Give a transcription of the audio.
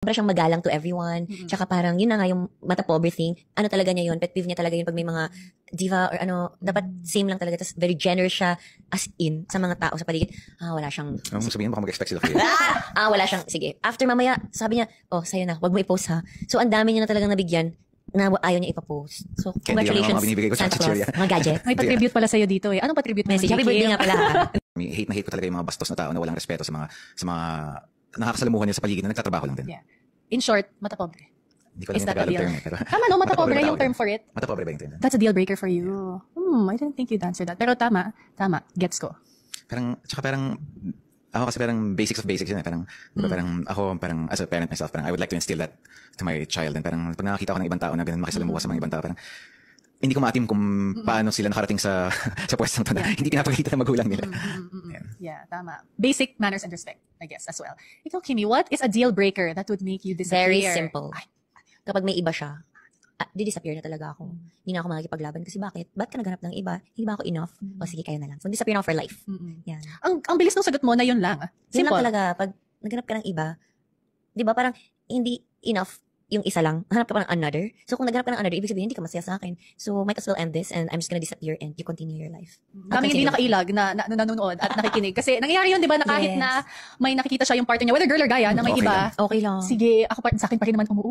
Sobra siyang magalang to everyone. Tsaka parang, yun na nga yung mata pobre thing. Ano talaga niya yun? Pet peeve niya talaga yun pag may mga diva or ano, dapat same lang talaga. Tapos very generous siya as in sa mga tao sa paligid. Wala siyang... Sabihin mo baka mag-expect sila kayo. Wala siyang, sige. After mamaya, sabi niya, sa'yo na, wag mo i-post ha. So, ang dami niya na talagang nabigyan na ayaw niya ipapost. So, congratulations, Santa Claus. Mga gadget. May patribute pala sa'yo dito eh. Anong patribute mo? Message. Happy birthday nga pala. Hate na hate ko talaga yung mga bastos na tao na walang respeto sa mga nakakasalamuhan niya sa paligid na nagtatrabaho lang din. Yeah. In short, mata pobre. Hindi ko alam yung Tagalog term eh. Tama no, mata pobre yung term for it. Mata pobre ba yung term? That's a deal breaker for you. I didn't think you'd answer that. Pero tama. Gets ko. Parang, ako kasi parang basics of basics yun eh. Parang, diba, parang as a parent myself, parang I would like to instill that to my child. And parang pag nakakita ko ng ibang tao na ganun makisalamuha sa mga ibang tao, parang hindi ko maatim kung paano sila nakarating sa pwestong to na hindi pinapakita ng magulang nila. Yeah, tama. Basic manners and respect, I guess, as well. Ikaw, Kimi, what is a deal breaker that would make you disappear? Very simple. Kapag may iba siya, di-disappear na talaga ako. Hindi na ako makikipaglaban. Kasi bakit? Ba't ka naghanap ng iba? Hindi ba ako enough? O sige, kayo na lang. So, disappear na ako for life. Yan. Ang bilis ng sagot mo na yun lang. Simple. Yun lang talaga. Pag naghanap ka ng iba, di ba parang hindi enough yung isa lang. Hanap ka pa ng another. So, kung naghanap ka ng another, ibig sabihin, hindi ka masaya sa akin. So, might as well end this and I'm just gonna disappear and you continue your life. Daming hindi nakailag na nanonood at nakikinig. Kasi nangyayari yun, di ba, na kahit na may nakikita siya yung partner niya, whether girl or guy, na may iba. Okay lang. Sige, sa akin pa rin naman umuwi.